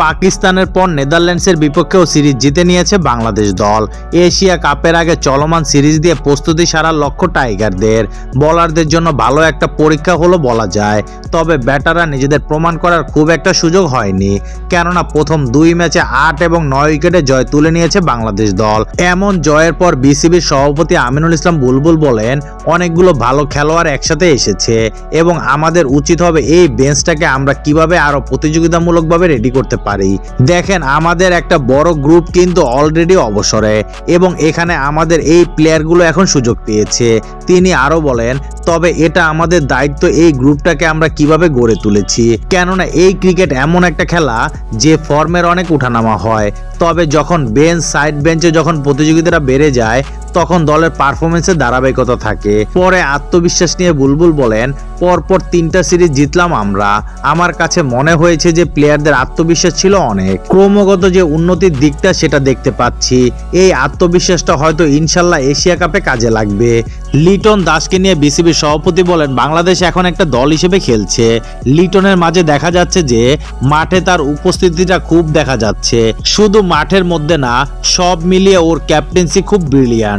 পাকিস্তানের পর নেদারল্যান্ডসের বিপক্ষেও সিরিজ জিতে নিয়েছে বাংলাদেশ দল। এশিয়া কাপের আগে চলমান সিরিজ দিয়ে প্রস্তুতি সারার লক্ষ্য টাইগারদের। বোলারদের জন্য ভালো একটা পরীক্ষা হলো বলা যায়, তবে ব্যাটাররা নিজেদের প্রমাণ করার খুব একটা সুযোগ হয়নি, কেননা প্রথম 2 ম্যাচে 8 এবং 9 উইকেটে জয় তুলে নিয়েছে বাংলাদেশ দল। এমন জয়ের পর বিসিবির সভাপতি আমিনুল ইসলাম বুলবুল বলেন, অনেকগুলো ভালো খেলোয়াড় একসাথে এসেছে এবং আমাদের উচিত হবে এই বেঞ্চটাকে আমরা কিভাবে আরো প্রতিযোগিতামূলকভাবে রেডি করতে পারি। দেখেন, আমাদের একটা বড় গ্রুপ কিন্তু অলরেডি অবসরে এবং এখানে আমাদের এই প্লেয়ারগুলো এখন সুযোগ পেয়েছে। তিনি আরো বলেন, তবে এটা আমাদের দায়িত্ব এই গ্রুপটাকে আমরা কিভাবে গড়ে তুলেছি, কেননা এই ক্রিকেট এমন একটা খেলা যে ফর্মের অনেক উঠানামা হয়, তবে যখন বেঞ্চ সাইড বেঞ্চে যখন প্রতিযোগিতাটা বেড়ে যায় তখন দলের পারফরমেন্সের ধারাবাহিকতা থাকে। পরে আত্মবিশ্বাস নিয়ে বুলবুল বলেন, পরপর 3টা সিরিজ জিতলাম আমরা। আমার কাছে মনে হয়েছে যে প্লেয়ারদের আত্মবিশ্বাস ছিল অনেক, ক্রমাগত যে উন্নতির দিকটা সেটা দেখতে পাচ্ছি। এই আত্মবিশ্বাসটা হয়তো ইনশাল্লাহ এশিয়া কাপে কাজে লাগবে। লিটন দাসকে নিয়ে বিসিবির সভাপতি বলেন, বাংলাদেশ এখন একটা দল হিসেবে খেলছে। লিটনের মাঝে দেখা যাচ্ছে যে মাঠে তার উপস্থিতিটা খুব দেখা যাচ্ছে, শুধু মাঠের মধ্যে না, সব মিলিয়ে ওর ক্যাপ্টেন্সি খুব ব্রিলিয়ান্ট।